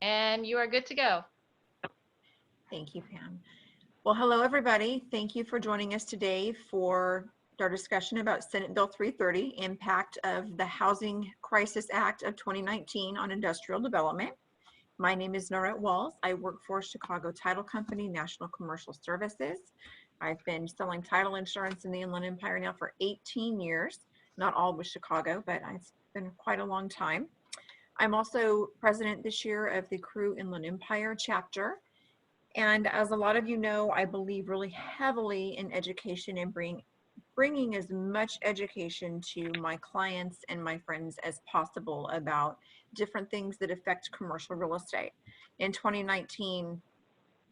And you are good to go. Thank you, Pam. Well, hello, everybody. Thank you for joining us today for our discussion about Senate Bill 330, impact of the Housing Crisis Act of 2019 on industrial development. My name is NoRhett Walls. I work for Chicago Title Company, National Commercial Services. I've been selling title insurance in the Inland Empire now for 18 years. Not all with Chicago, but it's been quite a long time. I'm also president this year of the Crew Inland Empire chapter. And as a lot of you know, I believe really heavily in education and bringing as much education to my clients and my friends as possible about different things that affect commercial real estate. In 2019,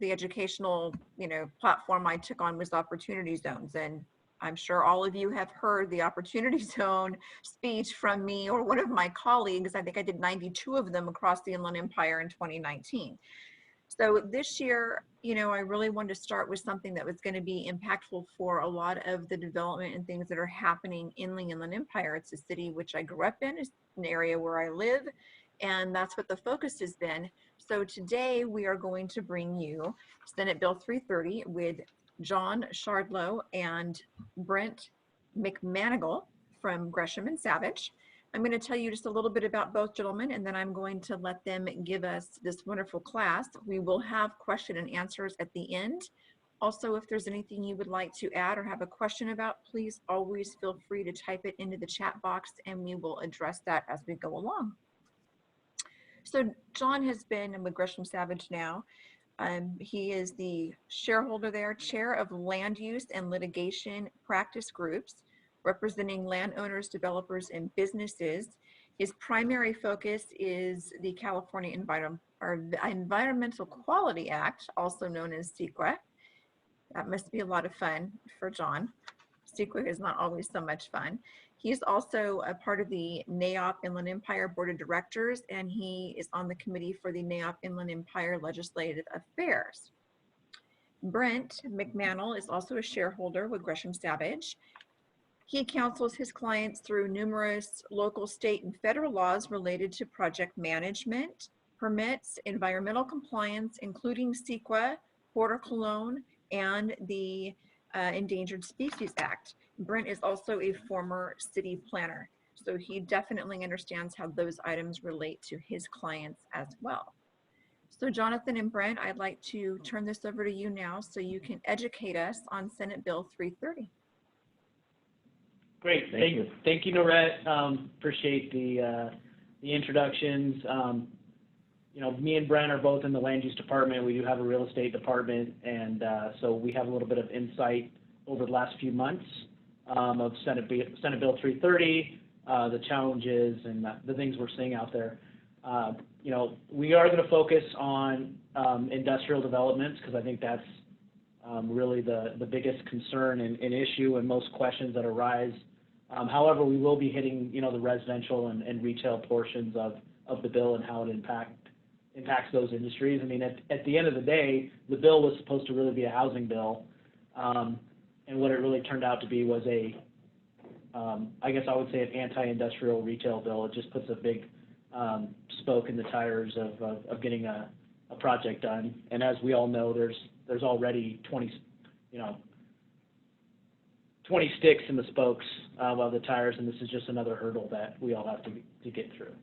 the educational, platform I took on was Opportunity Zones, and I'm sure all of you have heard the Opportunity Zone speech from me or one of my colleagues. I think I did 92 of them across the Inland Empire in 2019. So this year, I really wanted to start with something that was going to be impactful for a lot of the development and things that are happening in the Inland Empire. It's a city which I grew up in, it's an area where I live, and that's what the focus has been. So today we are going to bring you Senate Bill 330 with John Shardlow and Brent McManigal from Gresham and Savage. I'm going to tell you just a little bit about both gentlemen, and then I'm going to let them give us this wonderful class. We will have question and answers at the end. Also, if there's anything you would like to add or have a question about, please always feel free to type it into the chat box, and we will address that as we go along. So John has been with Gresham Savage now. He is the shareholder there, chair of land use and litigation practice groups, representing landowners, developers, and businesses. His primary focus is the California Environmental Quality Act, also known as CEQA. That must be a lot of fun for John. CEQA is not always so much fun. He's also a part of the NAIOP Inland Empire Board of Directors, and he is on the committee for the NAIOP Inland Empire Legislative Affairs. Brent McManigal is also a shareholder with Gresham Savage. He counsels his clients through numerous local, state, and federal laws related to project management, permits, environmental compliance, including CEQA, Port of Cologne, and the Endangered Species Act. Brent is also a former city planner, so he definitely understands how those items relate to his clients as well. So Jonathan and Brent, I'd like to turn this over to you now so you can educate us on Senate Bill 330. Great, thank you, NoRhett. Appreciate the introductions. Me and Brent are both in the land use department. We do have a real estate department, and so we have a little bit of insight over the last few months of Senate Bill 330, the challenges and the things we're seeing out there. We are going to focus on industrial developments because I think that's really the biggest concern and issue and most questions that arise. However, we will be hitting, the residential and retail portions of the bill and how it impacts those industries. I mean, at the end of the day, the bill was supposed to really be a housing bill, and what it really turned out to be was I guess I would say an anti-industrial retail bill. It just puts a big spoke in the tires of getting a project done. And as we all know, there's already 20 sticks in the spokes of the tires, and this is just another hurdle that we all have to get through.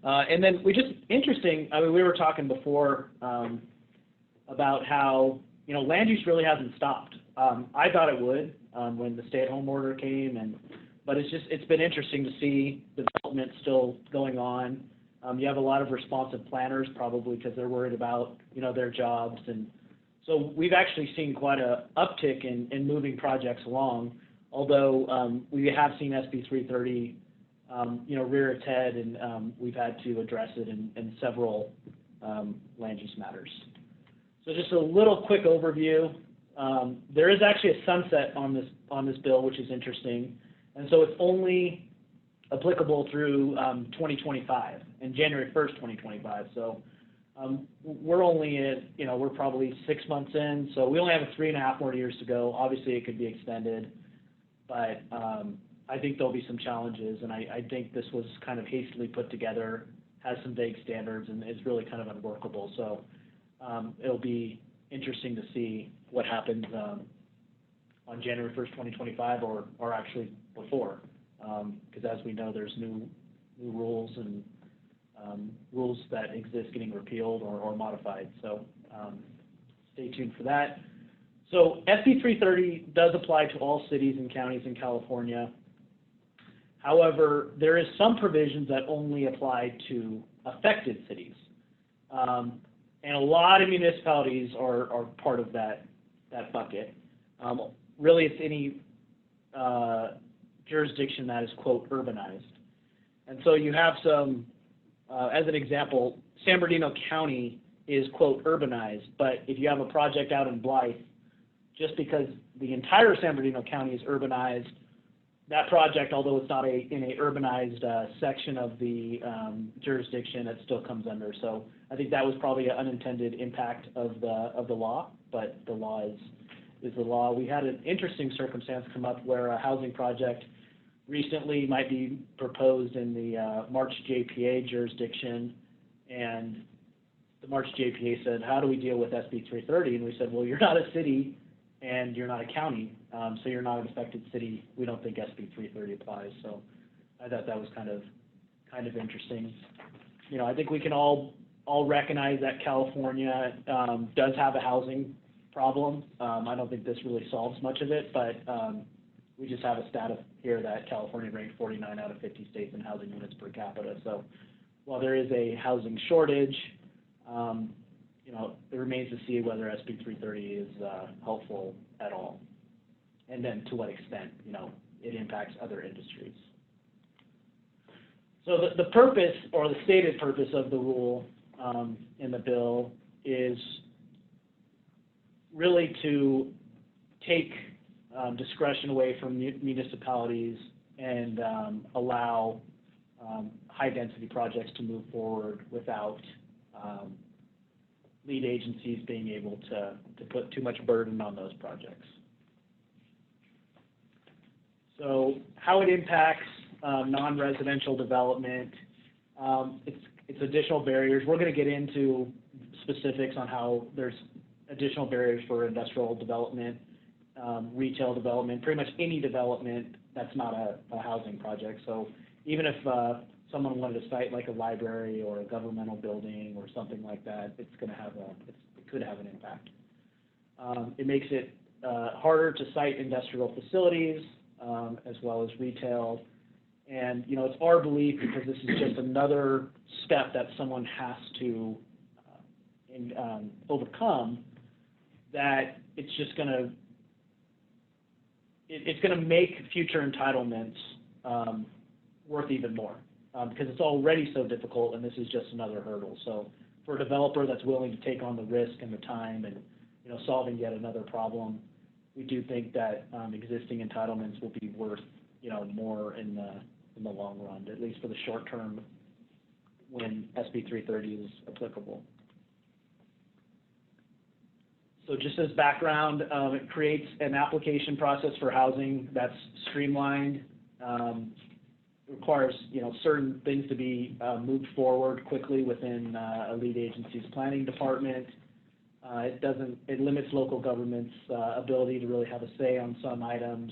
And then interesting, I mean, we were talking before about how, land use really hasn't stopped. I thought it would when the stay-at-home order came, but it's been interesting to see development still going on. You have a lot of responsive planners probably because they're worried about, their jobs. And so we've actually seen quite an uptick in moving projects along, although we have seen SB 330 rear its head, and we've had to address it in several land use matters. So just a little quick overview. There is actually a sunset on this bill, which is interesting, and so it's only applicable through 2025 and January 1st, 2025. So we're only at, we're probably 6 months in, so we only have 3.5 more years to go. Obviously, it could be extended, but I think there'll be some challenges, and I think this was kind of hastily put together, has some vague standards and is really kind of unworkable. So it'll be interesting to see what happens on January 1st, 2025, or actually before, because as we know, there's new rules and rules that exist getting repealed or modified. So stay tuned for that. So SB 330 does apply to all cities and counties in California. However, there is some provisions that only apply to affected cities. And a lot of municipalities are part of that bucket. Really, it's any jurisdiction that is, quote, urbanized. And so you have some, as an example, San Bernardino County is, quote, urbanized, but if you have a project out in Blythe, just because the entire San Bernardino County is urbanized, that project, although it's not in a urbanized section of the jurisdiction, it still comes under. So I think that was probably an unintended impact of the law, but the law is the law. We had an interesting circumstance come up where a housing project recently might be proposed in the March JPA jurisdiction, and the March JPA said, how do we deal with SB 330? And we said, well, you're not a city and you're not a county, so you're not an affected city. We don't think SB 330 applies. So I thought that was kind of interesting. You know, I think we can all recognize that California does have a housing problem. I don't think this really solves much of it, but we just have a stat here that California ranked 49 out of 50 states in housing units per capita. So while there is a housing shortage, you know, it remains to see whether SB 330 is helpful at all, and then to what extent, you know, it impacts other industries. So the purpose, or the stated purpose of the rule in the bill is really to take discretion away from municipalities and allow high-density projects to move forward without lead agencies being able to put too much burden on those projects. So how it impacts non-residential development, it's additional barriers. We're going to get into specifics on how there's additional barriers for industrial development, retail development, pretty much any development that's not a housing project. So even if someone wanted to site like a library or a governmental building or something like that, it's going to have it could have an impact. It makes it harder to site industrial facilities as well as retail. And, you know, it's our belief, because this is just another step that someone has to overcome, that it's just going to it's going to make future entitlements worth even more, because it's already so difficult, and this is just another hurdle. So for a developer that's willing to take on the risk and the time and, you know, solving yet another problem, we do think that existing entitlements will be worth, you know, more in the long run, at least for the short term when SB 330 is applicable. So just as background, it creates an application process for housing that's streamlined. Requires, you know, certain things to be moved forward quickly within a lead agency's planning department. It limits local government's ability to really have a say on some items,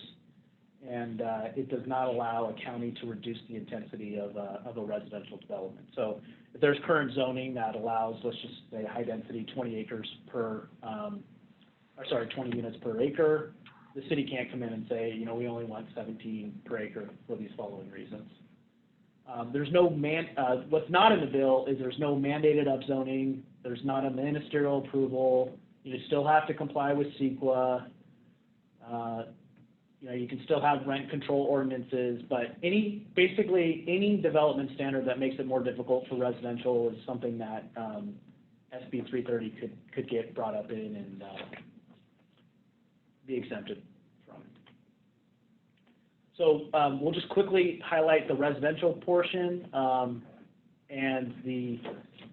and it does not allow a county to reduce the intensity of a residential development. So if there's current zoning that allows, let's just say, high density 20 acres per, 20 units per acre, the city can't come in and say, you know, we only want 17 per acre for these following reasons. There's no what's not in the bill is there's no mandated upzoning. There's not a ministerial approval. You still have to comply with CEQA. You know, you can still have rent control ordinances, but basically any development standard that makes it more difficult for residential is something that SB 330 could get brought up in and be exempted from. So we'll just quickly highlight the residential portion and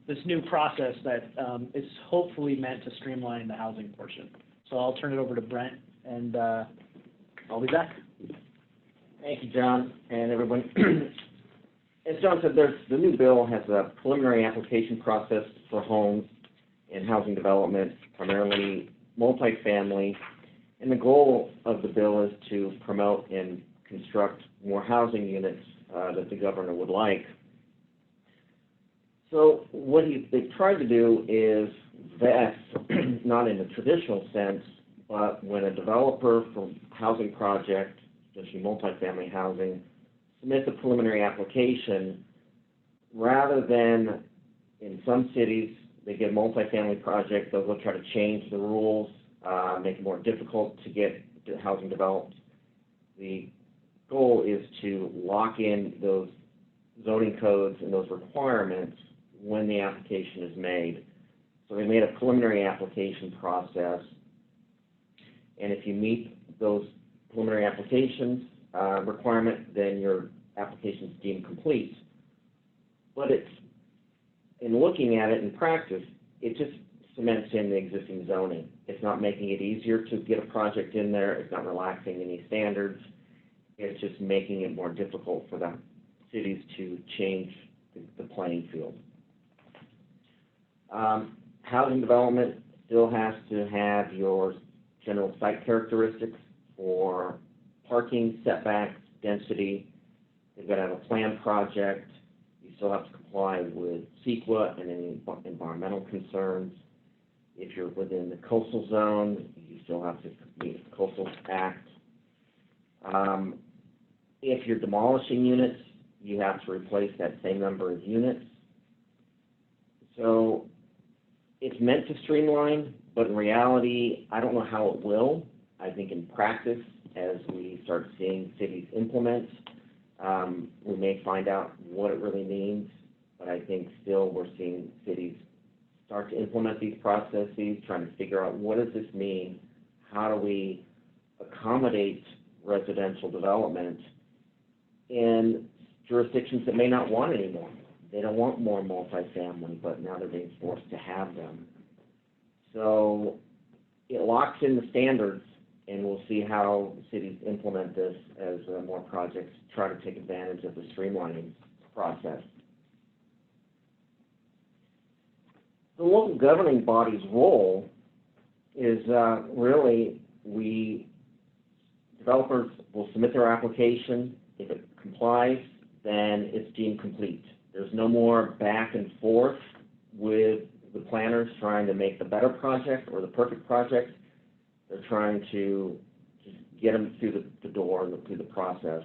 this new process that is hopefully meant to streamline the housing portion. So I'll turn it over to Brent, and I'll be back. Thank you, John, and everyone. as John said, the new bill has a preliminary application process for homes and housing development, primarily multifamily, and the goal of the bill is to promote and construct more housing units that the governor would like. So what they've tried to do is vet, not in the traditional sense, but when a developer for housing project, especially multifamily housing, submits a preliminary application, rather than in some cities they get a multifamily project, they'll try to change the rules, make it more difficult to get housing developed. The goal is to lock in those zoning codes and those requirements when the application is made. So they made a preliminary application process, and if you meet those preliminary applications requirement, then your application is deemed complete. But it's, in looking at it in practice, it just cements in the existing zoning. It's not making it easier to get a project in there. It's not relaxing any standards. It's just making it more difficult for the cities to change the playing field. Housing development still has to have your general site characteristics for parking, setbacks, density. They've got to have a planned project. You still have to comply with CEQA and any environmental concerns. If you're within the coastal zone, you still have to meet the Coastal Act. If you're demolishing units, you have to replace that same number of units. So it's meant to streamline, but in reality, I don't know how it will. I think in practice, as we start seeing cities implement, we may find out what it really means, but I think still we're seeing cities start to implement these processes, trying to figure out what does this mean, how do we accommodate residential development in jurisdictions that may not want any more. They don't want more multifamily, but now they're being forced to have them. So it locks in the standards, and we'll see how cities implement this as more projects try to take advantage of the streamlining process. The local governing body's role is really developers will submit their application. If it complies, then it's deemed complete. There's no more back and forth with the planners trying to make the better project or the perfect project. They're trying to just get them through the door and through the process.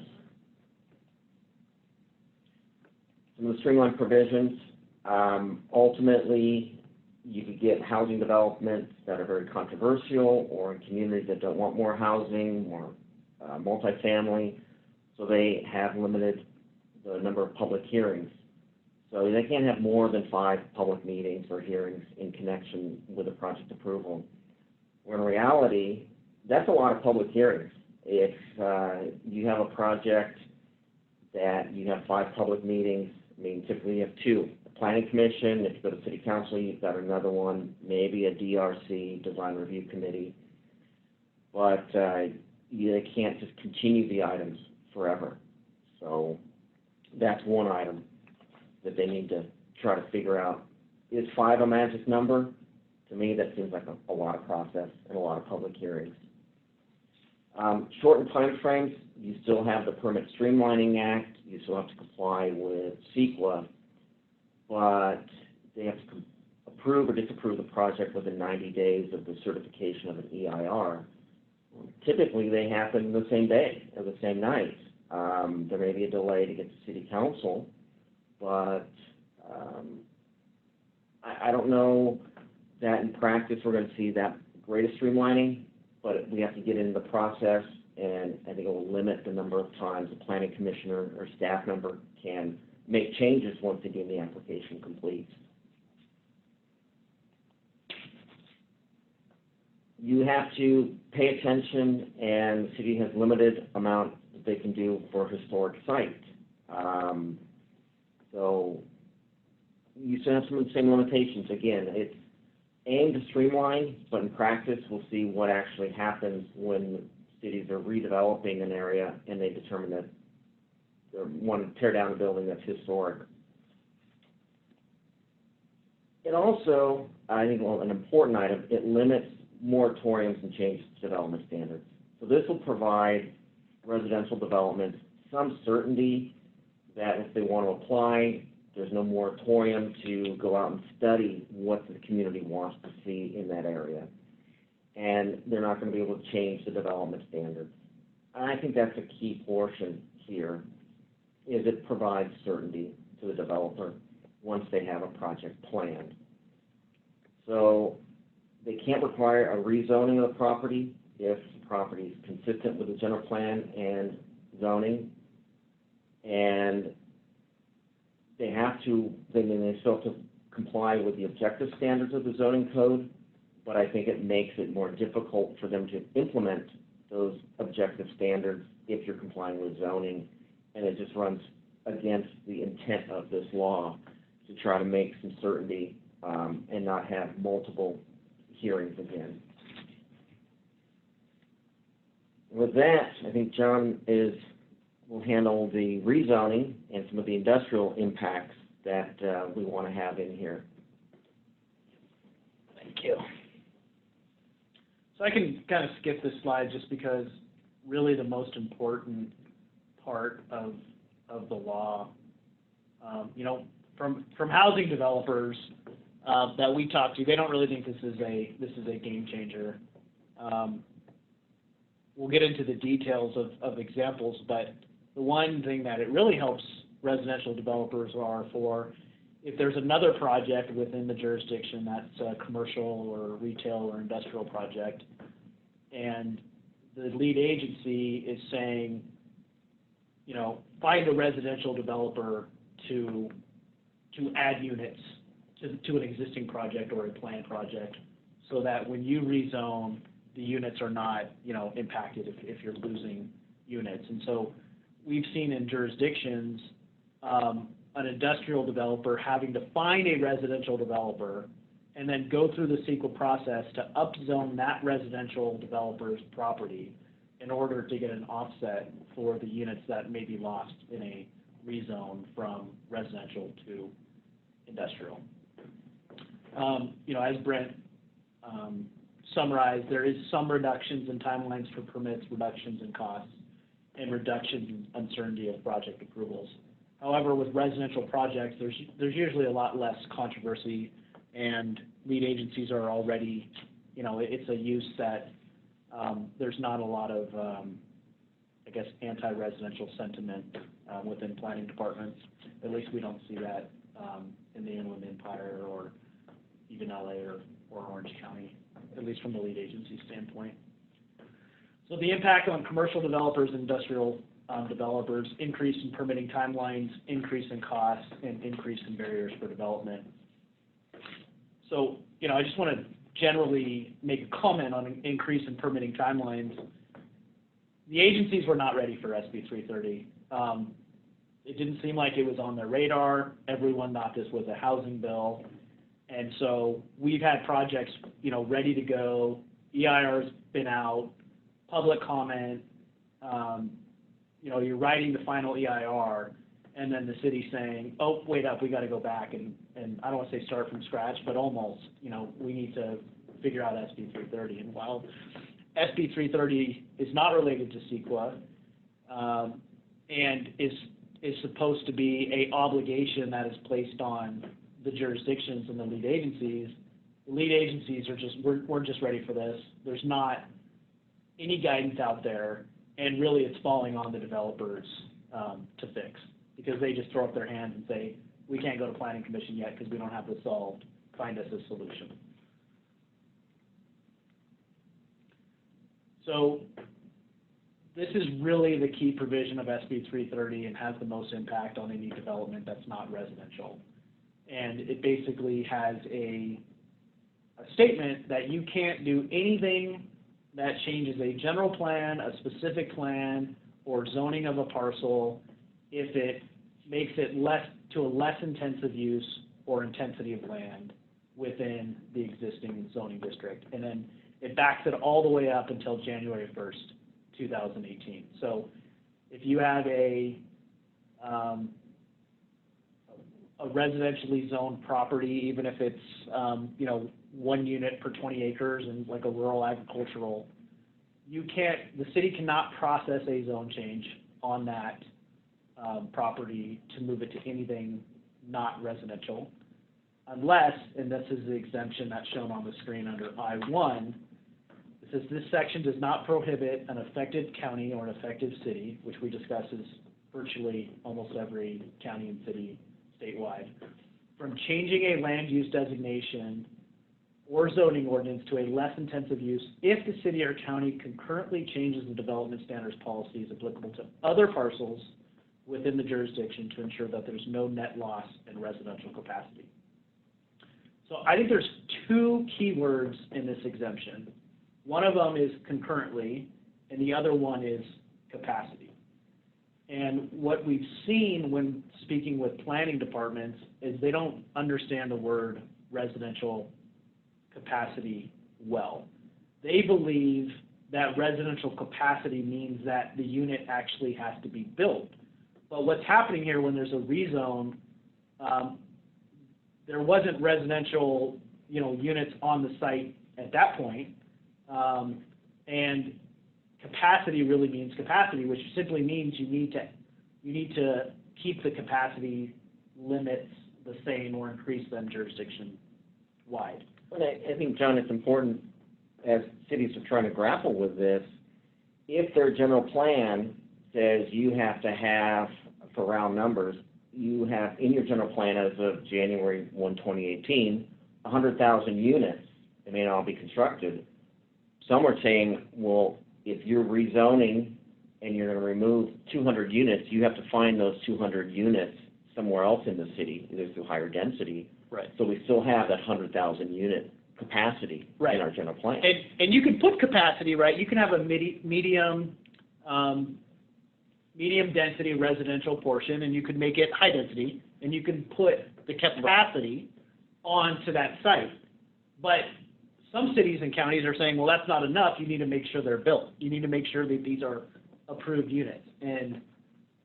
Some of the streamlined provisions, ultimately, you could get housing developments that are very controversial or in communities that don't want more housing, more multifamily, so they have limited the number of public hearings. So they can't have more than 5 public meetings or hearings in connection with a project approval. Where in reality, that's a lot of public hearings. If you have a project that you have 5 public meetings, I mean, typically you have 2. The Planning Commission, if you go to City Council, you've got another one, maybe a DRC, Design Review Committee. But they can't just continue the items forever. So that's one item that they need to try to figure out. Is 5 a magic number? To me, that seems like a lot of process and a lot of public hearings. Shortened time frames, you still have the Permit Streamlining Act, you still have to comply with CEQA, but they have to approve or disapprove the project within 90 days of the certification of an EIR. Typically, they happen the same day or the same night. There may be a delay to get to City Council, but I don't know that in practice we're going to see that greatest streamlining, but we have to get into the process, and I think it will limit the number of times a planning commissioner or staff member can make changes once they deem the application complete. You have to pay attention, and the city has limited amount that they can do for a historic site. So you still have some of the same limitations. Again, it's aimed to streamline, but in practice, we'll see what actually happens when cities are redeveloping an area and they determine that or want to tear down a building that's historic. It also, I think, well, an important item, it limits moratoriums and changes to development standards. So this will provide residential development some certainty that if they want to apply, there's no moratorium to go out and study what the community wants to see in that area. And they're not going to be able to change the development standards. And I think that's a key portion here, is it provides certainty to the developer once they have a project planned. So they can't require a rezoning of the property if the property is consistent with the general plan and zoning. And they have to, they still have to comply with the objective standards of the zoning code, but I think it makes it more difficult for them to implement those objective standards if you're complying with zoning, and it just runs against the intent of this law to try to make some certainty and not have multiple hearings again. With that, I think John will handle the rezoning and some of the industrial impacts that we want to have in here. Thank you. So I can kind of skip this slide just because really the most important part of the law, you know, from housing developers that we talk to, they don't really think this is a game changer. We'll get into the details of examples, but the one thing that it really helps residential developers are for if there's another project within the jurisdiction that's a commercial or retail or industrial project, and the lead agency is saying, you know, find a residential developer to add units to an existing project or a planned project, so that when you rezone, the units are not, you know, impacted if you're losing units. And so we've seen in jurisdictions an industrial developer having to find a residential developer and then go through the CEQA process to upzone that residential developer's property in order to get an offset for the units that may be lost in a rezone from residential to industrial. You know, as Brent summarized, there is some reductions in timelines for permits, reductions in costs, and reductions in uncertainty of project approvals. However, with residential projects, there's usually a lot less controversy, and lead agencies are already, you know, it's a use that there's not a lot of, I guess, anti-residential sentiment within planning departments. At least we don't see that in the Inland Empire or even LA or Orange County, at least from the lead agency standpoint. So the impact on commercial developers, industrial developers, increase in permitting timelines, increase in costs, and increase in barriers for development. So, you know, I just want to generally make a comment on an increase in permitting timelines. The agencies were not ready for SB 330. It didn't seem like it was on their radar. Everyone thought this was a housing bill. And so we've had projects, you know, ready to go. EIR's been out, public comment. You know, you're writing the final EIR, and then the city's saying, oh, wait up, we got to go back and I don't want to say start from scratch, but almost, you know, we need to figure out SB 330. And while SB 330 is not related to CEQA and is supposed to be an obligation that is placed on the jurisdictions and the lead agencies are just, we're just ready for this. There's not any guidance out there, and really it's falling on the developers to fix, because they just throw up their hands and say, we can't go to planning commission yet because we don't have this solved. Find us a solution. So this is really the key provision of SB 330 and has the most impact on any development that's not residential. And it basically has a statement that you can't do anything that changes a general plan, a specific plan, or zoning of a parcel if it makes it a less intensive use or intensity of land within the existing zoning district. And then it backs it all the way up until January 1st, 2018. So if you have a a residentially zoned property, even if it's, you know, 1 unit per 20 acres and like a rural agricultural, the city cannot process a zone change on that property to move it to anything not residential, unless, and this is the exemption that's shown on the screen under I-1, it says this section does not prohibit an affected county or an affected city, which we discuss is virtually almost every county and city statewide, from changing a land use designation or zoning ordinance to a less intensive use if the city or county concurrently changes the development standards policies applicable to other parcels within the jurisdiction to ensure that there's no net loss in residential capacity. So I think there's 2 key words in this exemption. One of them is concurrently, and the other one is capacity. And what we've seen when speaking with planning departments is they don't understand the word residential capacity well. They believe that residential capacity means that the unit actually has to be built. But what's happening here when there's a rezone, there wasn't residential, you know, units on the site at that point, and capacity really means capacity, which simply means you need to keep the capacity limits the same or increase them jurisdiction-wide. But I think, John, it's important as cities are trying to grapple with this, if their general plan says you have to have, for round numbers, you have in your general plan as of January 1, 2018, 100,000 units. It may not all be constructed. Some are saying, well, if you're rezoning and you're going to remove 200 units, you have to find those 200 units somewhere else in the city, either through higher density. Right. So we still have that 100,000 unit capacity in our general plan. And you can put capacity, right? You can have a medium density residential portion, and you could make it high density, and you can put the capacity onto that site. But some cities and counties are saying, well, that's not enough. You need to make sure they're built. You need to make sure that these are approved units. And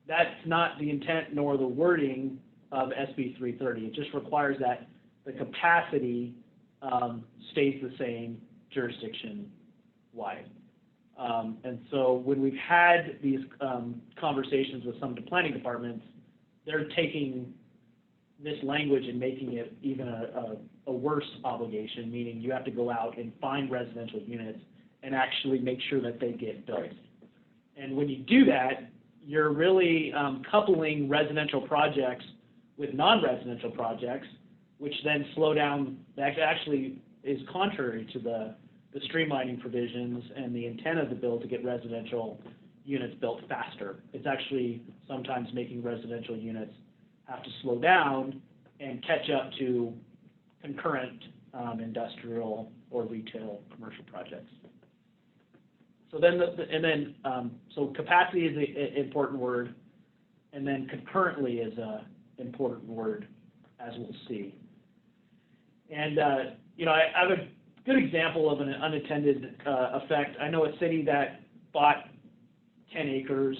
that's not the intent nor the wording of SB 330. It just requires that the capacity stays the same jurisdiction-wide. And so when we've had these conversations with some of the planning departments, they're taking this language and making it even a worse obligation, meaning you have to go out and find residential units and actually make sure that they get built. Right. And when you do that, you're really coupling residential projects with non-residential projects, which then slow down, that actually is contrary to the streamlining provisions and the intent of the bill to get residential units built faster. It's actually sometimes making residential units have to slow down and catch up to concurrent industrial or retail commercial projects. So then, so capacity is an important word, and then concurrently is an important word, as we'll see. And you know, I have a good example of an unintended effect. I know a city that bought 10 acres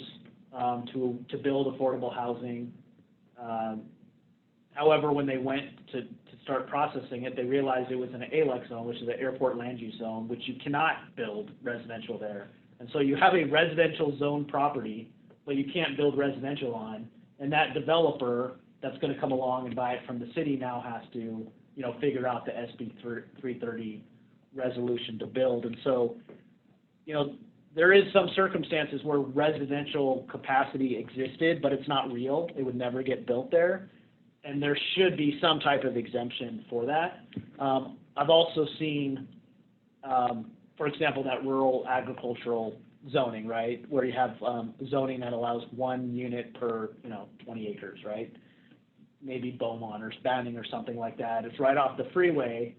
to build affordable housing. However, when they went to start processing it, they realized it was in an ALEC zone, which is an airport land use zone, which you cannot build residential there. And so you have a residential zone property, but you can't build residential on. And that developer that's going to come along and buy it from the city now has to, you know, figure out the SB 330 resolution to build. And so, you know, there is some circumstances where residential capacity existed, but it's not real. It would never get built there. And there should be some type of exemption for that. I've also seen, for example, that rural agricultural zoning, right, where you have zoning that allows 1 unit per, 20 acres, right? Maybe Beaumont or Banning or something like that. It's right off the freeway,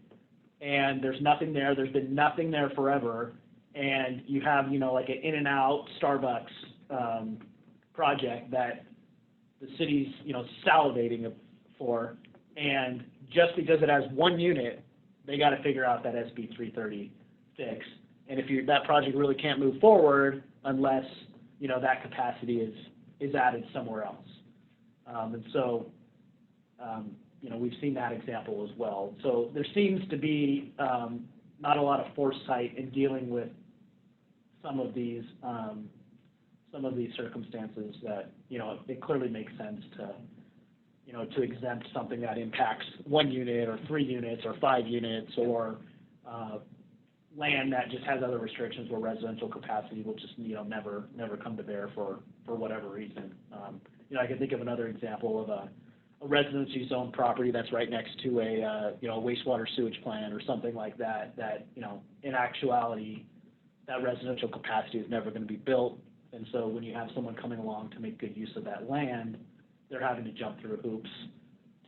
and there's nothing there. There's been nothing there forever, and you have, like an In-N-Out Starbucks project that the city's, salivating for, and just because it has 1 unit, they got to figure out that SB 330 fix. And if that project really can't move forward unless, that capacity is added somewhere else. And so, you know, we've seen that example as well. So there seems to be not a lot of foresight in dealing with some of these circumstances that, you know, it clearly makes sense to, you know, to exempt something that impacts 1 unit or 3 units or 5 units, or land that just has other restrictions where residential capacity will just, you know, never come to bear for whatever reason. You know, I can think of another example of a residency zone property that's right next to a, you know, wastewater sewage plant or something like that, that, you know, in actuality, that residential capacity is never going to be built. And so when you have someone coming along to make good use of that land, they're having to jump through hoops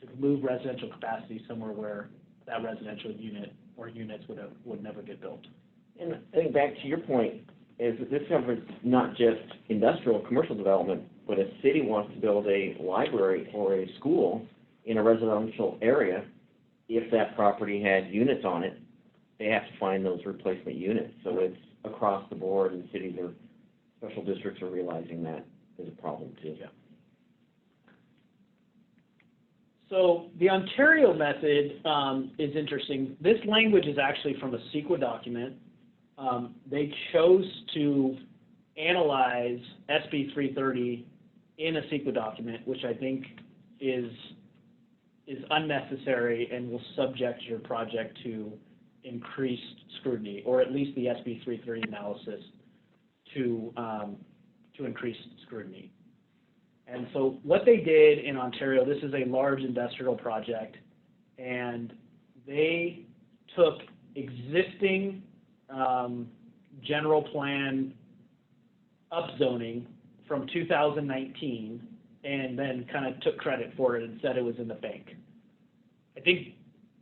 to move residential capacity somewhere where that residential unit or units would never get built. And I think back to your point, is that this covers not just industrial or commercial development, but if a city wants to build a library or a school in a residential area, if that property has units on it, they have to find those replacement units. So it's across the board, and cities or special districts are realizing that is a problem too. Yeah. So the Ontario method is interesting. This language is actually from a CEQA document. They chose to analyze SB 330 in a CEQA document, which I think is unnecessary and will subject your project to increased scrutiny, or at least the SB 330 analysis to increased scrutiny. And so what they did in Ontario, this is a large industrial project, and they took existing general plan upzoning from 2019 and then kind of took credit for it and said it was in the bank. I think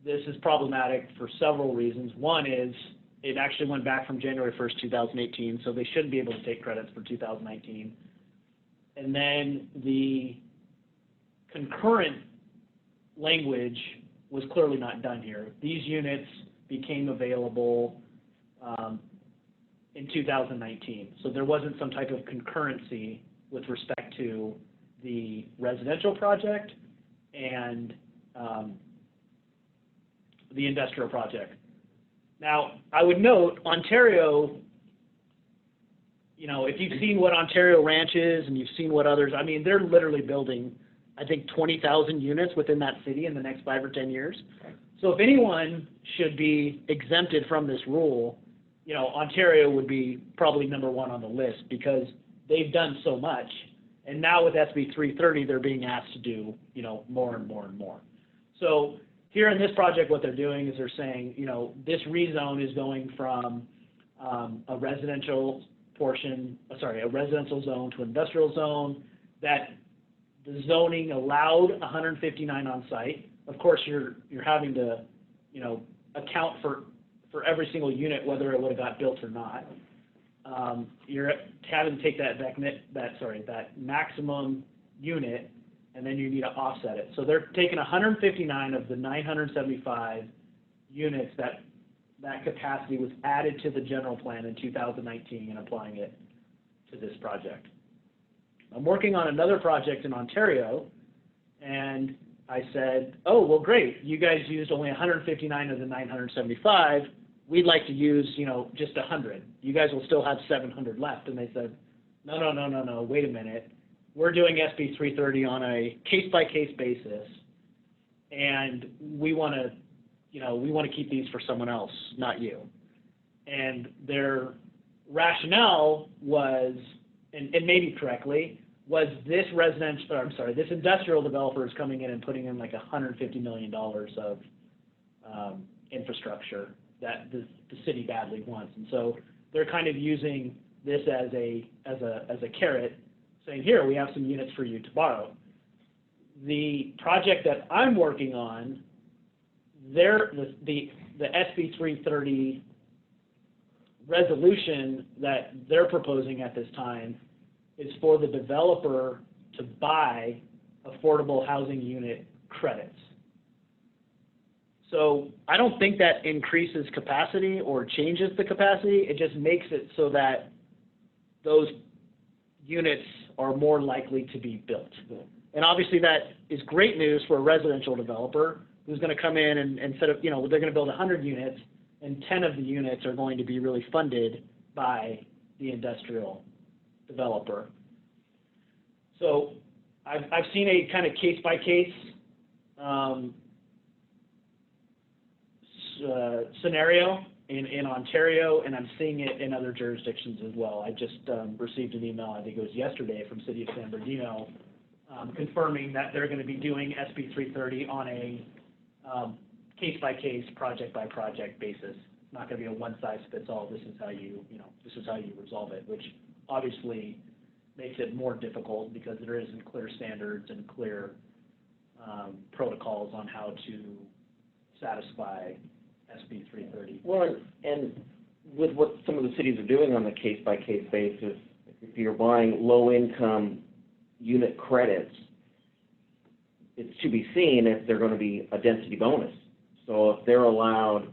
this is problematic for several reasons. One is it actually went back from January 1st, 2018, so they shouldn't be able to take credits for 2019. And then the concurrent language was clearly not done here. These units became available in 2019. So there wasn't some type of concurrency with respect to the residential project and the industrial project. Now, I would note, Ontario, you know, if you've seen what Ontario Ranch is and you've seen what others, I mean, they're literally building, I think, 20,000 units within that city in the next 5 or 10 years. So if anyone should be exempted from this rule, you know, Ontario would be probably number one on the list because they've done so much. And now with SB 330, they're being asked to do, you know, more and more and more. So here in this project, what they're doing is they're saying, you know, this rezone is going from a residential zone to industrial zone, that the zoning allowed 159 on site. Of course, you're having to, you know, account for every single unit, whether it would have got built or not. You're having to take that maximum unit, and then you need to offset it. So they're taking 159 of the 975 units that capacity was added to the general plan in 2019 and applying it to this project. I'm working on another project in Ontario, and I said, oh, well, great. You guys used only 159 of the 975. We'd like to use, you know, just 100. You guys will still have 700 left. And they said, no, wait a minute. We're doing SB 330 on a case-by-case basis, and we want to, you know, we want to keep these for someone else, not you. And their rationale was, and maybe correctly, was this this industrial developer is coming in and putting in like $150 million of infrastructure that the city badly wants. And so they're kind of using this as a carrot, saying, here, we have some units for you to borrow. The project that I'm working on, the SB 330 resolution that they're proposing at this time is for the developer to buy affordable housing unit credits. So I don't think that increases capacity or changes the capacity. It just makes it so that those units are more likely to be built. And obviously that is great news for a residential developer who's going to come in and instead of, they're going to build 100 units, and 10 of the units are going to be really funded by the industrial developer. So I've seen a kind of case-by-case scenario in Ontario, and I'm seeing it in other jurisdictions as well. I just received an email, I think it was yesterday, from City of San Bernardino, confirming that they're going to be doing SB 330 on a case-by-case, project-by-project basis. It's not going to be a one-size-fits-all. This is how you resolve it, which obviously makes it more difficult because there isn't clear standards and clear protocols on how to satisfy SB 330. Well, and with what some of the cities are doing on a case-by-case basis, if you're buying low-income unit credits, it's to be seen if they're going to be a density bonus. So if they're allowed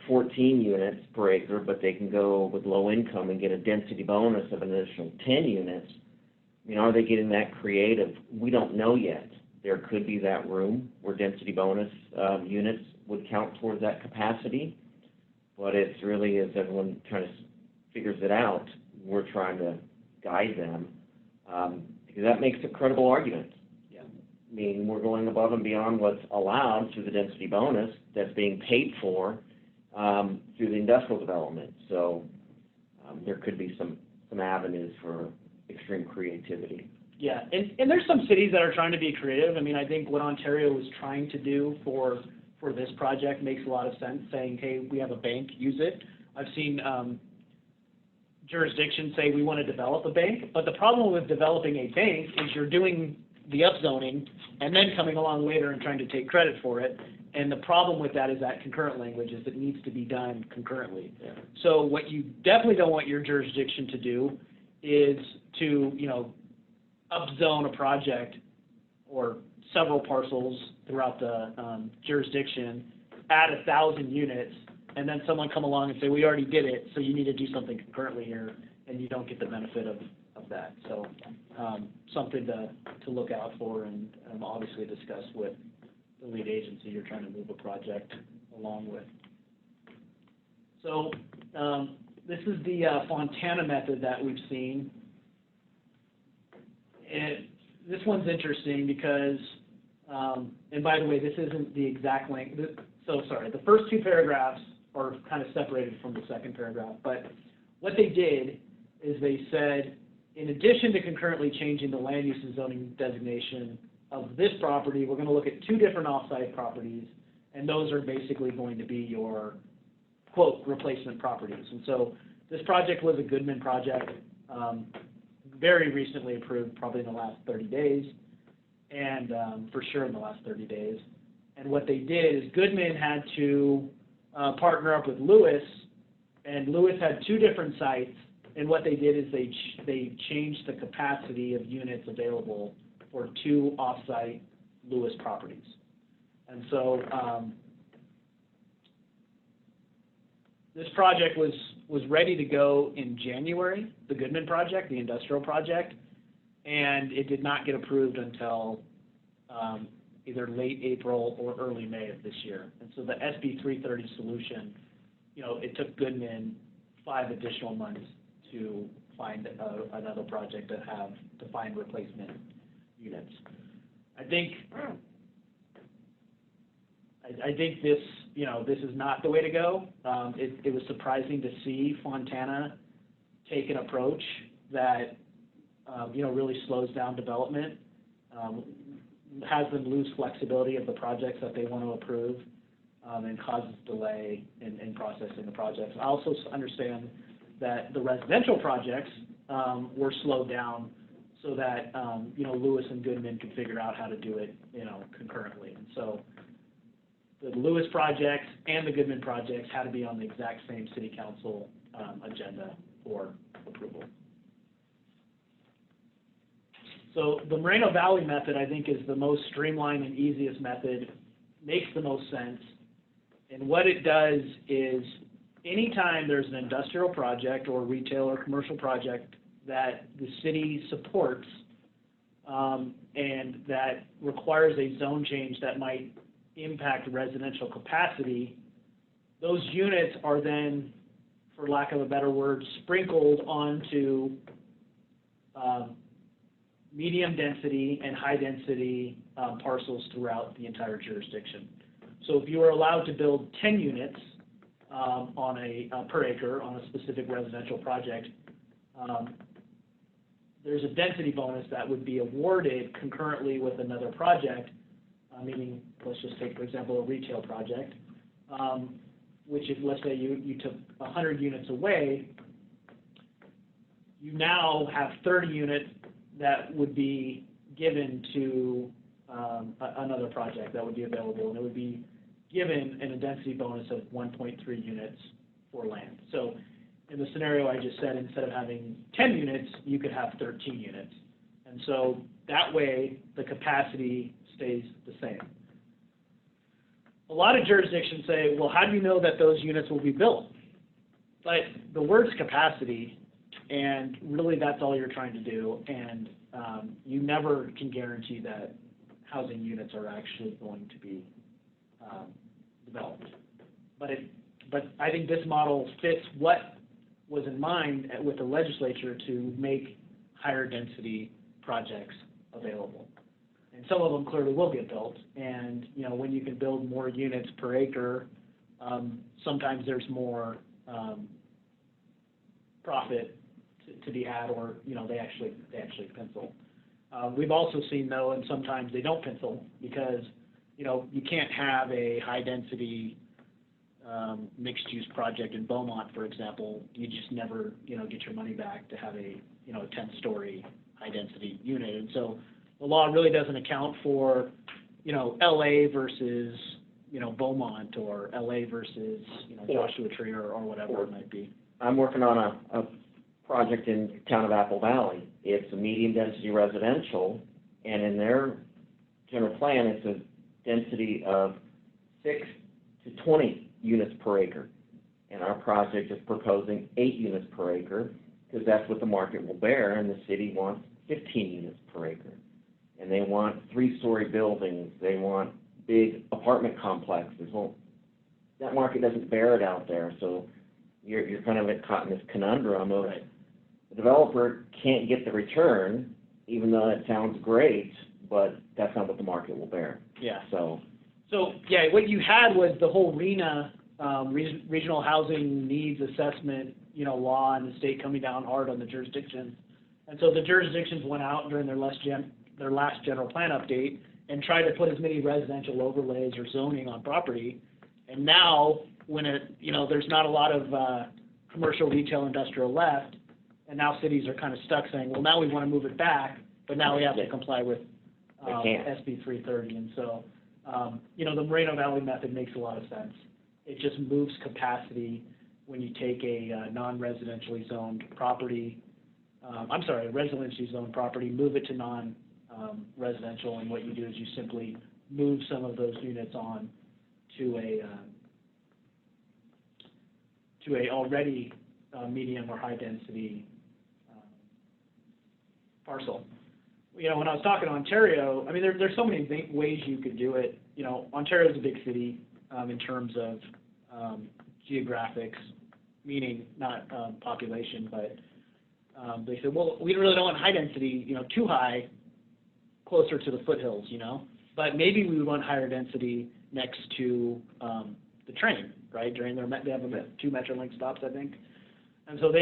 14 units per acre, but they can go with low income and get a density bonus of an additional 10 units, I mean, are they getting that creative? We don't know yet. There could be that room where density bonus units would count towards that capacity, but it's really, as everyone kind of figures it out, we're trying to guide them because that makes a credible argument. Yeah. I mean, we're going above and beyond what's allowed through the density bonus that's being paid for through the industrial development. So there could be some avenues for extreme creativity. Yeah, and there's some cities that are trying to be creative. I mean, I think what Ontario is trying to do for this project makes a lot of sense, saying, hey, we have a bank, use it. I've seen jurisdictions say we want to develop a bank, but the problem with developing a bank is you're doing the upzoning and then coming along later and trying to take credit for it. And the problem with that is that concurrent language is it needs to be done concurrently. Yeah. So what you definitely don't want your jurisdiction to do is to, upzone a project or several parcels throughout the jurisdiction, add 1,000 units, and then someone come along and say, we already did it, so you need to do something concurrently here, and you don't get the benefit of that. So something to look out for and obviously discuss with the lead agency you're trying to move a project along with. So this is the Fontana method that we've seen. And this one's interesting because, and by the way, this isn't the exact length. So sorry, the first two paragraphs are kind of separated from the second paragraph. But what they did is they said, in addition to concurrently changing the land use and zoning designation of this property, we're going to look at two different offsite properties, and those are basically going to be your, quote, replacement properties. And so this project was a Goodman project, very recently approved, probably in the last 30 days, and for sure in the last 30 days. And what they did is Goodman had to partner up with Lewis, and Lewis had two different sites, and what they did is they changed the capacity of units available for two off-site Lewis properties. And so this project was ready to go in January, the Goodman project, the industrial project, and it did not get approved until either late April or early May of this year. And so the SB 330 solution, it took Goodman 5 additional months to find another project to find replacement units. I think this, this is not the way to go. It was surprising to see Fontana take an approach that, really slows down development, has them lose flexibility of the projects that they want to approve, and causes delay in processing the projects. I also understand that the residential projects were slowed down so that, Lewis and Goodman could figure out how to do it, concurrently. And so the Lewis projects and the Goodman projects had to be on the exact same city council agenda for approval. So the Moreno Valley method, I think, is the most streamlined and easiest method, makes the most sense. And what it does is anytime there's an industrial project or retail or commercial project that the city supports, and that requires a zone change that might impact residential capacity, those units are then, for lack of a better word, sprinkled onto medium density and high density parcels throughout the entire jurisdiction. So if you are allowed to build 10 units on per acre on a specific residential project, there's a density bonus that would be awarded concurrently with another project, meaning, let's just take, for example, a retail project, which if, let's say, you took 100 units away, you now have 30 units that would be given to another project that would be available, and it would be given in a density bonus of 1.3 units for land. So in the scenario I just said, instead of having 10 units, you could have 13 units. And so that way, the capacity stays the same. A lot of jurisdictions say, well, how do you know that those units will be built? But the word's capacity, and really that's all you're trying to do, and you never can guarantee that housing units are actually going to be developed. But I think this model fits what was in mind with the legislature to make higher density projects available. And some of them clearly will get built, and when you can build more units per acre, sometimes there's more profit to be had, or they actually pencil. We've also seen though, and sometimes they don't pencil because you can't have a high density mixed use project in Beaumont, for example. You just never get your money back to have a 10-story high density unit, and so the law really doesn't account for LA versus Beaumont, or LA versus Joshua Tree, or whatever it might be. I'm working on a project in the town of Apple Valley. It's a medium density residential, and in their general plan, it's a density of 6 to 20 units per acre. And our project is proposing 8 units per acre, because that's what the market will bear, and the city wants 15 units per acre. And they want 3-story buildings, they want big apartment complexes. Well, that market doesn't bear it out there, so you're kind of caught in this conundrum of the developer can't get the return, even though it sounds great, but that's not what the market will bear. Yeah. So yeah, what you had was the whole RHNA, Regional Housing Needs Assessment, law in the state coming down hard on the jurisdictions, and so the jurisdictions went out during their last general plan update and tried to put as many residential overlays or zoning on property, and now when there's not a lot of commercial, retail, industrial left, and now cities are kind of stuck saying, well, now we want to move it back, but now we have to comply with SB 330, and so the Moreno Valley method makes a lot of sense. It just moves capacity when you take a non-residentially zoned property, residentially zoned property, move it to non-residential, and what you do is you simply move some of those units on to a already medium or high density parcel. When I was talking to Ontario, I mean, there's so many ways you could do it. Ontario is a big city in terms of geographics, meaning not population, but they said, well, we really don't want high density, too high, closer to the foothills, but maybe we would want higher density next to the train, right? They have 2 Metrolink stops, I think, and so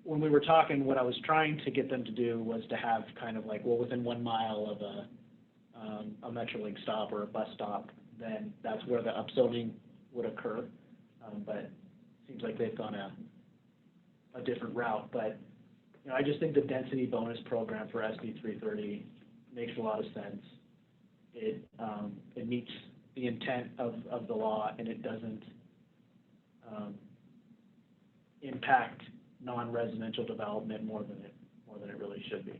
when we were talking, what I was trying to get them to do was to have kind of like, well, within 1 mile of a Metrolink stop or a bus stop, then that's where the upzoning would occur. But it seems like they've gone a different route. But I just think the density bonus program for SB 330 makes a lot of sense. It meets the intent of the law, and it doesn't impact non-residential development more than it really should be.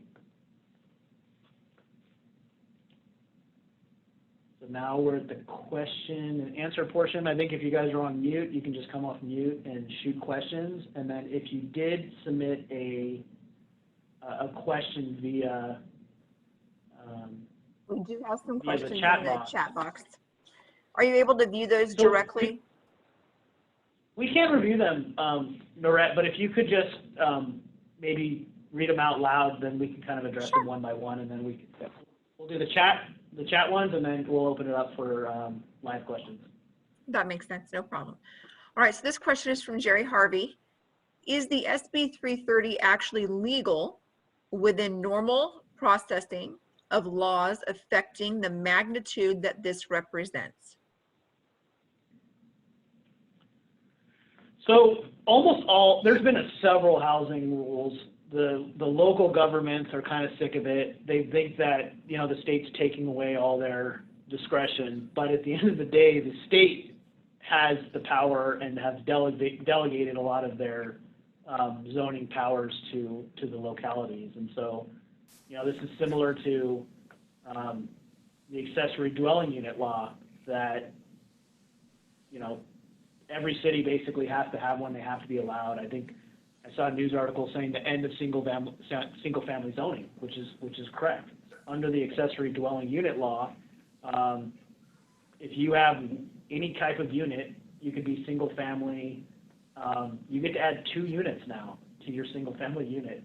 So now we're at the question and answer portion. I think if you guys are on mute, you can just come off mute and shoot questions. And then if you did submit a question via We do have some via the questions in chat the box. chat box. Are you able to view those So directly? We can't review them, NoRhett, but if you could just maybe read them out loud, then we can kind of address them one by one, and then we'll do the chat ones, and then we'll open it up for live questions. That makes sense, no problem. All right, so this question is from Jerry Harvey. Is the SB 330 actually legal within normal processing of laws affecting the magnitude that this represents? So almost all, there's been several housing rules. The local governments are kind of sick of it. They think that, you know, the state's taking away all their discretion, but at the end of the day, the state has the power and has delegated a lot of their zoning powers to the localities. And so, you know, this is similar to the accessory dwelling unit law that, you know, every city basically has to have one. They have to be allowed. I think I saw a news article saying the end of single family zoning, which is correct. Under the accessory dwelling unit law, if you have any type of unit, you could be single family. You get to add 2 units now to your single family unit.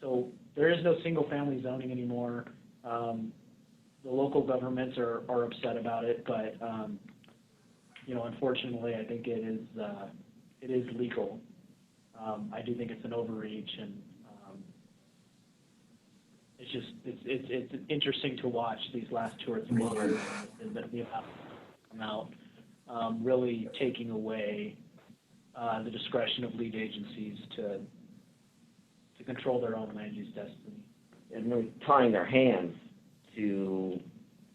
So there is no single family zoning anymore. The local governments are upset about it, but you know, unfortunately, I think it is legal. I do think it's an overreach, and it's interesting to watch these last 2 or 3 years and the amount really taking away the discretion of lead agencies to control their own land use destiny. And really tying their hands to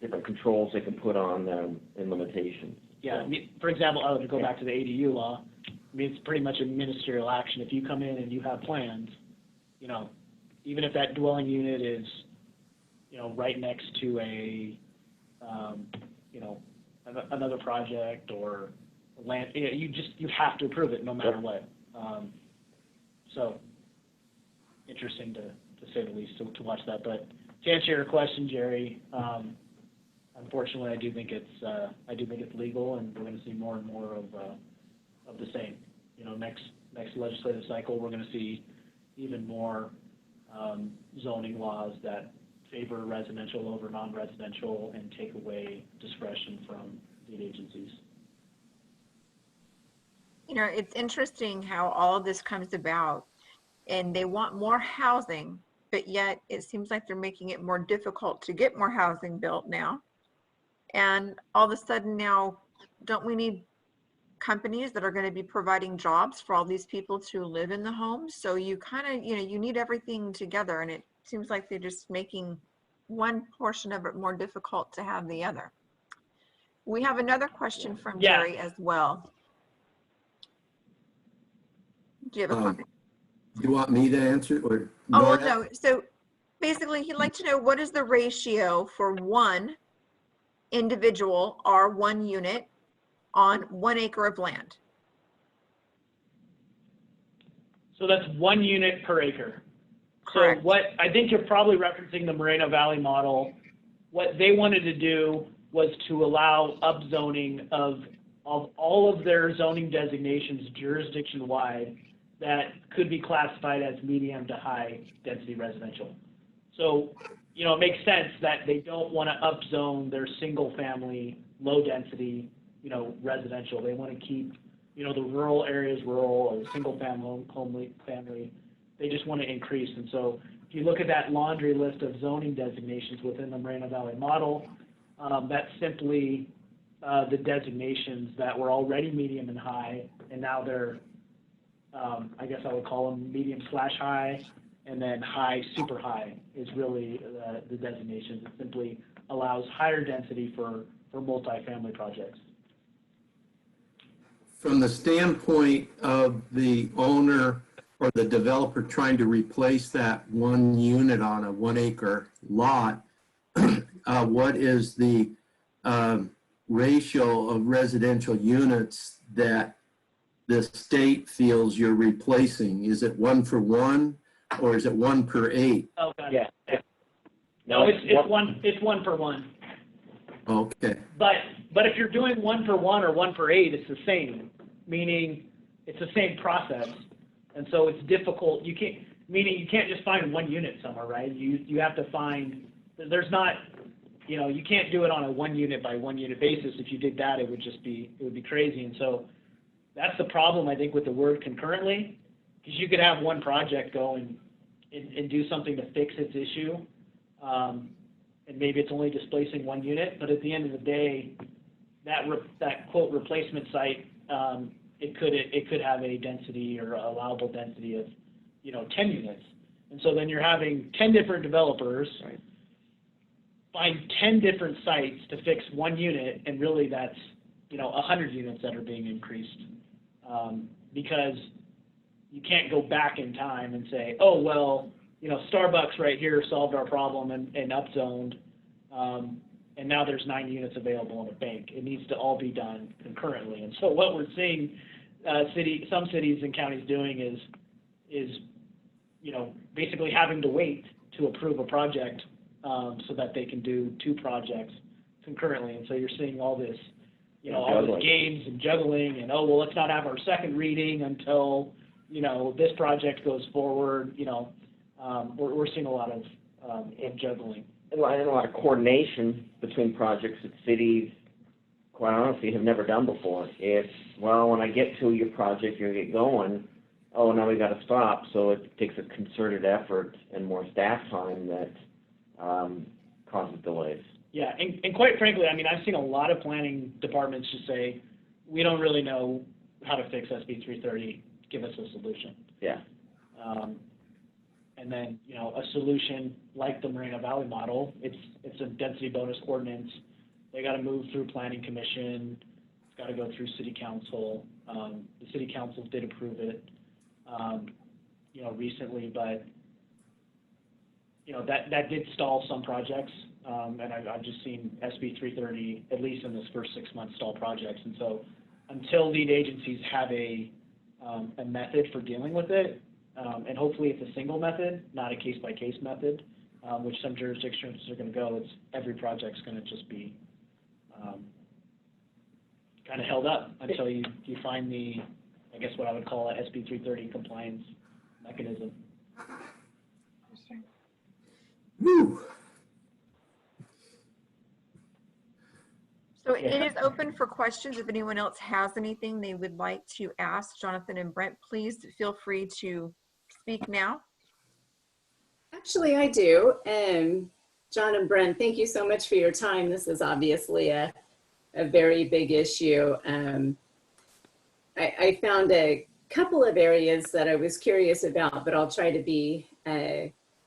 different controls they can put on them and limitations. Yeah, I mean, for example, to go back to the ADU law, I mean, it's pretty much a ministerial action. If you come in and you have plans, you know, even if that dwelling unit is, you know, right next to a, you know, another project or land, you know, you have to approve it no matter what. So interesting to say the least to watch that. But to answer your question, Jerry, unfortunately, I do think it's legal, and we're going to see more and more of the same. You know, next legislative cycle, we're going to see even more zoning laws that favor residential over non-residential and take away discretion from lead agencies. You know, it's interesting how all of this comes about, and they want more housing, but yet it seems like they're making it more difficult to get more housing built now. And all of a sudden now, don't we need companies that are going to be providing jobs for all these people to live in the homes? So you kind of, you know, you need everything together, and it seems like they're just making one portion of it more difficult to have the other. We have another question from Jerry as well. Do you have a comment? You want me to answer it, or? Oh, no. So basically, he'd like to know, what is the ratio for one individual or one unit on 1 acre of land? So that's 1 unit per acre. Correct. So what I think you're probably referencing the Moreno Valley model. What they wanted to do was to allow upzoning of all of their zoning designations jurisdiction-wide that could be classified as medium to high density residential. So, you know, it makes sense that they don't want to upzone their single family, low density, you know, residential. They want to keep, you know, the rural areas rural, or the single family. They just want to increase. And so if you look at that laundry list of zoning designations within the Moreno Valley model, that's simply the designations that were already medium and high, and now they're, I guess I would call them medium/high, and then high, super high is really the designations. It simply allows higher density for multifamily projects. From the standpoint of the owner or the developer trying to replace that 1 unit on a 1 acre lot, what is the ratio of residential units that the state feels you're replacing? Is it 1 for 1, or is it 1 per 8? Oh, got Yeah. it. No, it's one for one. Okay, But if you're doing one for one or one for 8, it's the same, meaning it's the same process. And so it's difficult. You can't just find one unit somewhere, right? You have to find, there's not, you can't do it on a 1 unit by 1 unit basis. If you did that, it would be crazy. And so that's the problem, I think, with the word concurrently, because you could have one project go and do something to fix its issue. And maybe it's only displacing 1 unit, but at the end of the day, that quote replacement site, it could have a density or allowable density of 10 units, and so then you're having 10 different developers find 10 different sites to fix 1 unit, and really that's 100 units that are being increased, because you can't go back in time and say, oh well, Starbucks right here solved our problem and upzoned, and now there's 9 units available in a bank. It needs to all be done concurrently. And so what we're seeing some cities and counties doing is basically having to wait to approve a project so that they can do 2 projects concurrently. And so you're seeing all this, all these games and juggling, and oh well, let's not have our second reading until this project goes forward. We're seeing a lot of juggling. And a lot of coordination between projects that cities, quite honestly, have never done before. It's, well, when I get to your project, you get going, oh, now we got to stop. So it takes a concerted effort and more staff time that causes delays. Yeah, and quite frankly, I mean, I've seen a lot of planning departments just say, we don't really know how to fix SB 330. Give us a solution. Yeah. And then, a solution like the Moreno Valley model, it's a density bonus ordinance. They got to move through planning commission. It's got to go through city council. The city council did approve it, recently, but that did stall some projects. And I've just seen SB 330, at least in this first 6 months, stall projects. And so, until lead agencies have a method for dealing with it. And hopefully it's a single method, not a case-by-case method, which some jurisdictions are going to go. It's every project's going to just be kind of held up until you find the, I guess what I would call a SB 330 compliance mechanism. Woo. So it is open for questions. If anyone else has anything they would like to ask Jonathan and Brent, please feel free to speak now. Actually, I do. John and Brent, thank you so much for your time. This is obviously a very big issue. I found a couple of areas that I was curious about, but I'll try to be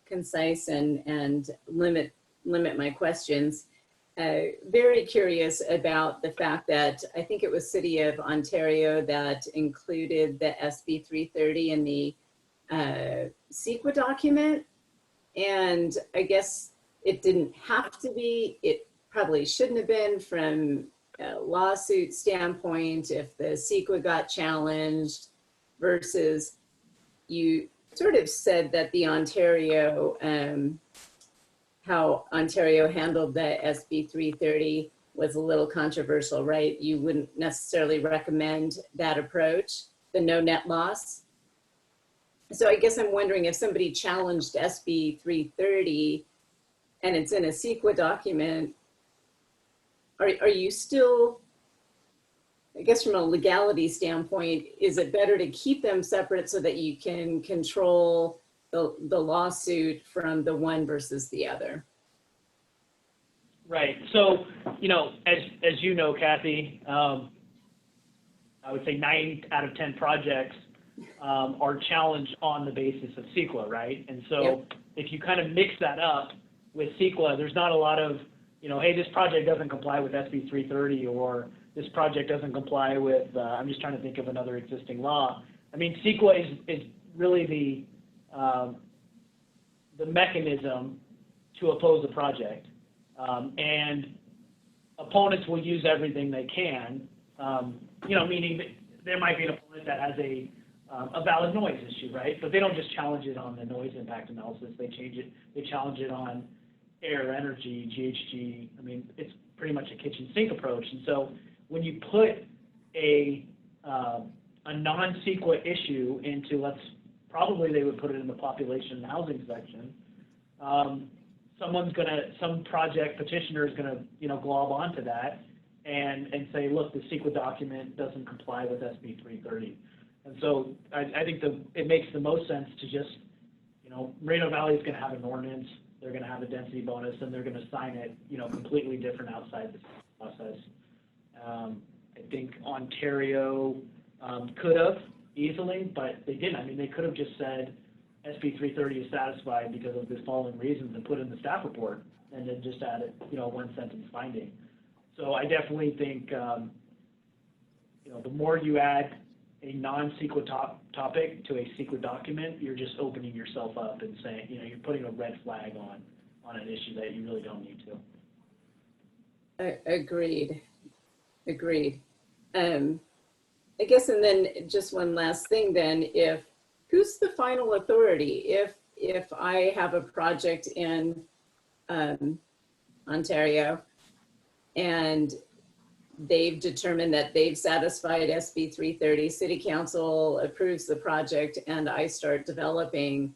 concise and limit my questions. Very curious about the fact that I think it was City of Ontario that included the SB 330 in the CEQA document. And I guess it didn't have to be, it probably shouldn't have been from a lawsuit standpoint if the CEQA got challenged, versus you sort of said that the Ontario, how Ontario handled the SB 330 was a little controversial, right? You wouldn't necessarily recommend that approach, the no net loss. So I guess I'm wondering if somebody challenged SB 330 and it's in a CEQA document, are you still, I guess from a legality standpoint, is it better to keep them separate so that you can control the lawsuit from the one versus the other? Right. So, as you know, Kathy, I would say 9 out of 10 projects are challenged on the basis of CEQA, right? And so yep. If you kind of mix that up with CEQA, there's not a lot of, hey, this project doesn't comply with SB 330, or this project doesn't comply with, I'm just trying to think of another existing law. I mean, CEQA is really the mechanism to oppose a project. And opponents will use everything they can, meaning that there might be an opponent that has a valid noise issue, right? But they don't just challenge it on the noise impact analysis. They challenge it on, air, energy, GHG. I mean, it's pretty much a kitchen sink approach. And so when you put a non-CEQA issue into, probably they would put it in the population and housing section, some project petitioner is gonna, glob onto that and say, look, the CEQA document doesn't comply with SB 330. And so I think it makes the most sense to just, Moreno Valley is gonna have an ordinance, they're gonna have a density bonus, and they're gonna sign it, completely different outside the process. I think Ontario could have easily, but they didn't. I mean, they could have just said SB 330 is satisfied because of the following reasons and put it in the staff report, and then just add it, one sentence finding. So I definitely think, the more you add a non-CEQA topic to a CEQA document, you're just opening yourself up and saying, you're putting a red flag on an issue that you really don't need to. Agreed. I guess, and then just one last thing then, who's the final authority? If I have a project in Ontario and they've determined that they've satisfied SB 330, City Council approves the project, and I start developing,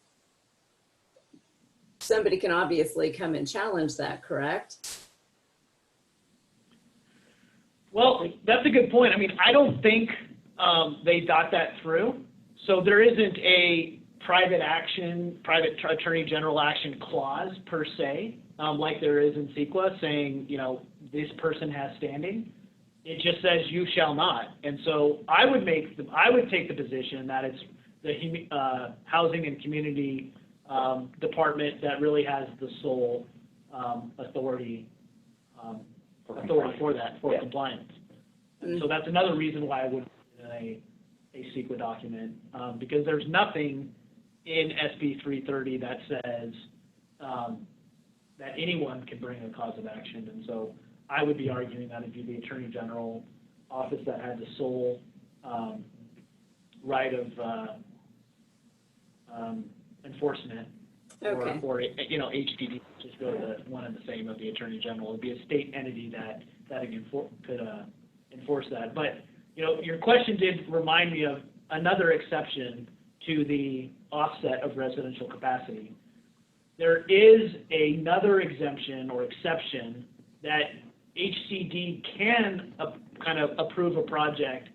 somebody can obviously come and challenge that, correct? Well, that's a good point. I mean, I don't think they thought that through. So there isn't a private attorney general action clause per se, like there is in CEQA, saying, this person has standing. It just says you shall not. And so I would take the position that it's the Housing and Community Department that really has the sole authority for that, for compliance. And so that's another reason why I would put in a CEQA document, because there's nothing in SB 330 that says that anyone can bring a cause of action. And so I would be arguing that it'd be the Attorney General office that had the sole right of enforcement, Okay. or HPD, which is really one and the same of the Attorney General. It'd be a state entity that could enforce that. But your question did remind me of another exception to the offset of residential capacity. There is another exemption or exception that HCD can kind of approve a project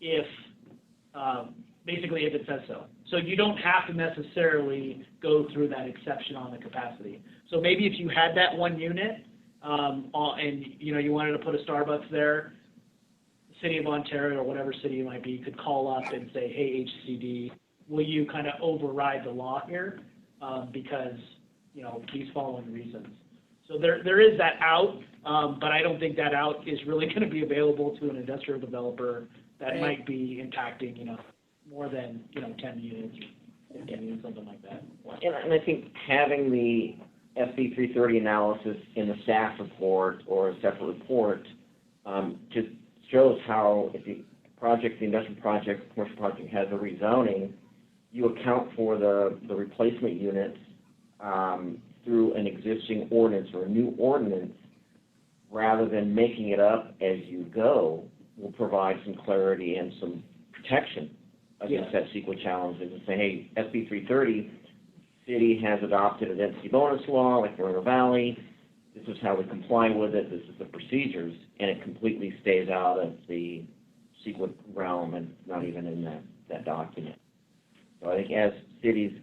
if basically if it says so. So you don't have to necessarily go through that exception on the capacity. So maybe if you had that one unit and you wanted to put a Starbucks there, the City of Ontario or whatever city you might be, you could call up and say, hey, HCD, will you kind of override the law here because these following reasons. So there is that out, but I don't think that out is really going to be available to an industrial developer that might be impacting more than 10 units, 15 units, something like that. And I think having the SB 330 analysis in the staff report or a separate report just shows how if the industrial project, commercial project has a rezoning, you account for the replacement units through an existing ordinance or a new ordinance rather than making it up as you go will provide some clarity and some protection against that CEQA challenge and say, hey, SB 330, city has adopted a density bonus law like Moreno Valley. This is how we comply with it. This is the procedures, and it completely stays out of the CEQA realm and not even in that document. So I think as cities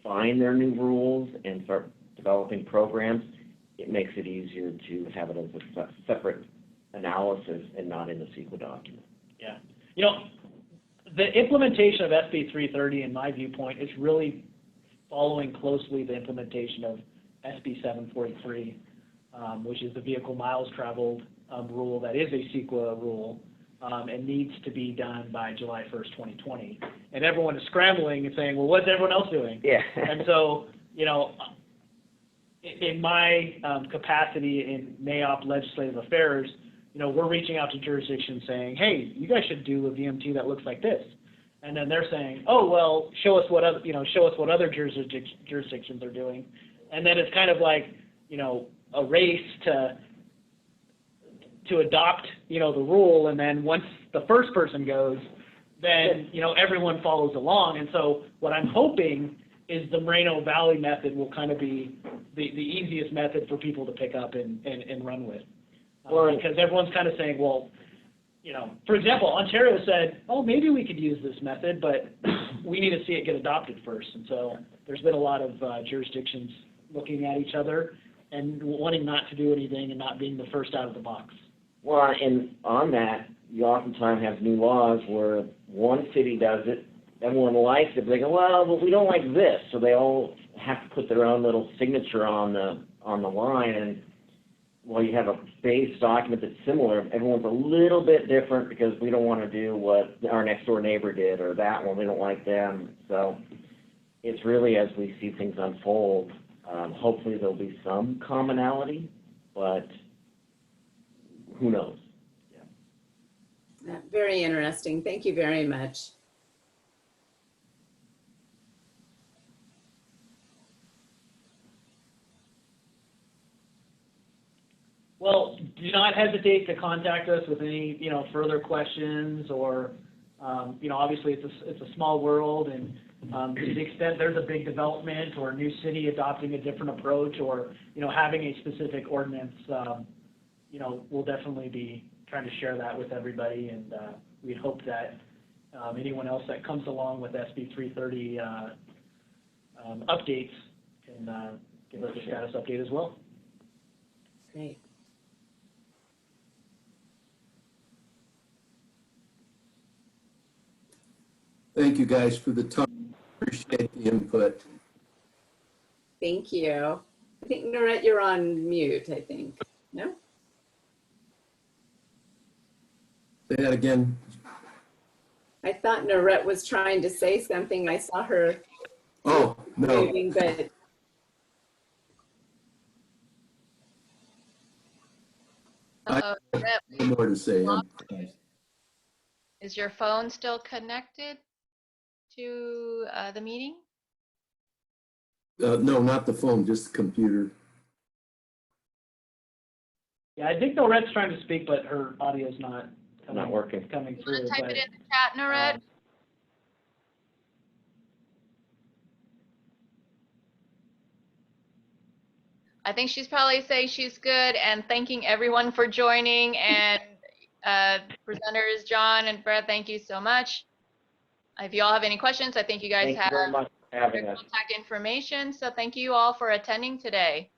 find their new rules and start developing programs, it makes it easier to have it as a separate analysis and not in the CEQA document. Yeah. The implementation of SB 330, in my viewpoint, is really following closely the implementation of SB 743, which is the vehicle miles traveled rule that is a CEQA rule and needs to be done by July 1st, 2020. And everyone is scrambling and saying, well, what's everyone else doing? Yeah. And so, in my capacity in NAIOP legislative affairs, we're reaching out to jurisdictions saying, hey, you guys should do a VMT that looks like this. and then they're saying, oh, well, show us what other, show us what other jurisdictions are doing. And then it's kind of like, a race to adopt, the rule. And then once the first person goes, then, everyone follows along. And so what I'm hoping is the Moreno Valley method will kind of be the easiest method for people to pick up and run with. Because everyone's kind of saying, well, for example, Ontario said, oh, maybe we could use this method, but we need to see it get adopted first. And so there's been a lot of jurisdictions looking at each other and wanting not to do anything and not being the first out of the box. Well, and on that, you oftentimes have new laws where one city does it, everyone likes it, but they go, well, but we don't like this, so they all have to put their own little signature on the line, and well, you have a base document that's similar, everyone's a little bit different because we don't want to do what our next door neighbor did, or that one, we don't like them. So it's really, as we see things unfold, hopefully there'll be some commonality, but who knows? Very interesting. Thank you very much. Well, do not hesitate to contact us with any, further questions or, obviously it's a small world, and to the extent there's a big development or a new city adopting a different approach or, having a specific ordinance, we'll definitely be trying to share that with everybody, and we hope that anyone else that comes along with SB 330 updates can give us a status update as well. Great. Thank you guys for the time. Appreciate the input. Thank you. I think, NoRhett, you're on mute, I think. No? Say that again. I thought NoRhett was trying to say something. I saw her Oh, no. moving, but No more to say. Is your phone still connected to the meeting? No, not the phone, just the computer. Yeah, I think NoRhett's trying to speak, but her audio's not working. coming You through. want to type but, it in the chat, NoRhett? I think she's probably saying she's good and thanking everyone for joining. And presenters John and Brett, thank you so much. If you all have any questions, I think you guys Thank you have very much for having us. contact information. So thank you all for attending today.